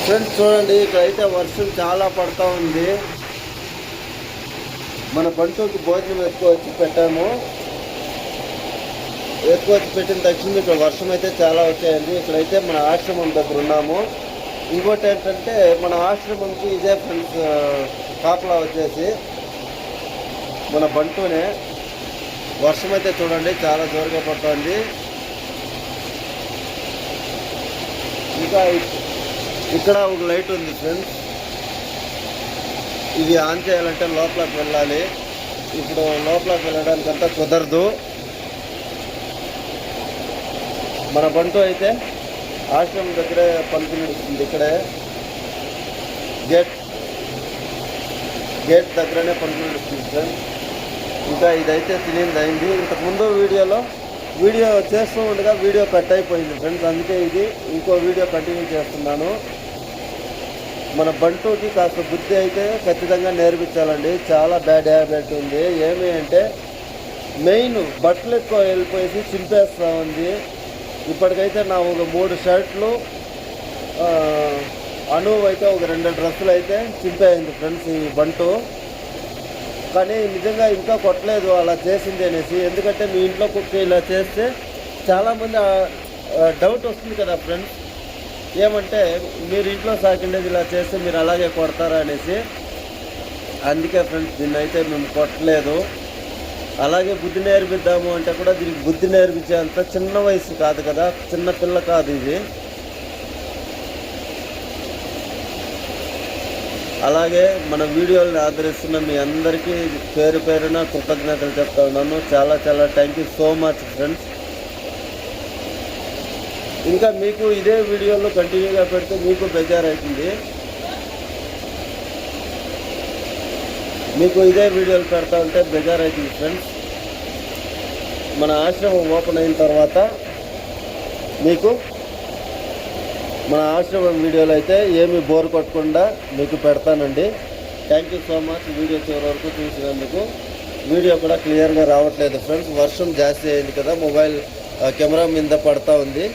Friends చూడండి, ఇక్కడైతే వర్షం చాలా పడతా ఉంది. మన బంటుకి భోజనం ఎక్కువ పెట్టాము. ఎక్కువ పెట్టిన తక్షణ ఇక్కడ వర్షం అయితే చాలా వచ్చాయండి. ఇక్కడైతే మన ఆశ్రమం దగ్గర ఉన్నాము. ఇంకోటి ఏంటంటే మన ఆశ్రమంకి ఇదే ఫ్రెండ్స్ కాపలా వచ్చేసి మన బంటునే. వర్షం అయితే చూడండి చాలా జోరుగా పడుతుంది. ఇంకా ఇక్కడ ఒక లైట్ ఉంది ఫ్రెండ్స్. ఇది ఆన్ చేయాలంటే లోపలికి వెళ్ళాలి. ఇప్పుడు లోపలికి వెళ్ళడానికంతా కుదరదు. మన బంటు అయితే ఆశ్రమం దగ్గరే పలుకునిస్తుంది. ఇక్కడే గేట్ దగ్గరనే పలుకునిస్తుంది ఫ్రెండ్స్. ఇంకా ఇదైతే తినేది అయింది. ఇంతకుముందు వీడియో చేస్తూ ఉండగా వీడియో కట్ అయిపోయింది ఫ్రెండ్స్. అందుకే ఇది ఇంకో వీడియో కంటిన్యూ చేస్తున్నాను. మన బంటుకి కాస్త బుద్ధి అయితే ఖచ్చితంగా నేర్పించాలండి. చాలా బ్యాడ్ హ్యాబిట్ ఉంది. ఏమి అంటే మెయిన్ బట్టలు ఎక్కువ వెళ్ళిపోయి చింపేస్తూ ఉంది. ఇప్పటికైతే నా ఒక 3 షర్ట్లు, అనువు అయితే ఒక 2 డ్రెస్సులు అయితే చింపేయింది ఫ్రెండ్స్ ఈ బంటు. కానీ నిజంగా ఇంకా కొట్టలేదు అలా చేసింది అనేసి. ఎందుకంటే మీ ఇంట్లో కుక్క ఇలా చేస్తే చాలామంది డౌట్ వస్తుంది కదా ఫ్రెండ్స్, ఏమంటే మీరు ఇంట్లో సాకిండేది ఇలా చేస్తే మీరు అలాగే కొడతారా అనేసి. అందుకే ఫ్రెండ్స్ దీన్ని అయితే మేము కొట్టలేదు. అలాగే బుద్ధి నేర్పిద్దాము అంటే కూడా దీనికి బుద్ధి నేర్పించేంత చిన్న వయసు కాదు కదా, చిన్న పిల్ల కాదు ఇది. అలాగే మన వీడియోని ఆదరిస్తున్న మీ అందరికీ పేరు పేరున కృతజ్ఞతలు చెప్తా ఉన్నాను. చాలా చాలా thank you so much friends. ఇంకా మీకు ఇదే వీడియోలో కంటిన్యూగా పెడితే మీకు బెజారైతుంది. మీకు ఇదే వీడియోలు పెడతా ఉంటే బెజారైతుంది ఫ్రెండ్స్. మన ఆశ్రమం ఓపెన్ అయిన తర్వాత మీకు మన ఆశ్రమం వీడియోలు అయితే ఏమీ బోర్ కొట్టకుండా మీకు పెడతానండి. Thank you so much video చివరి వరకు చూసినందుకు. వీడియో కూడా క్లియర్గా రావట్లేదు ఫ్రెండ్స్. వర్షం జాస్తి అయింది కదా, మొబైల్ కెమెరా మీద పడతా ఉంది.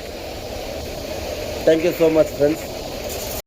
Thank you so much friends.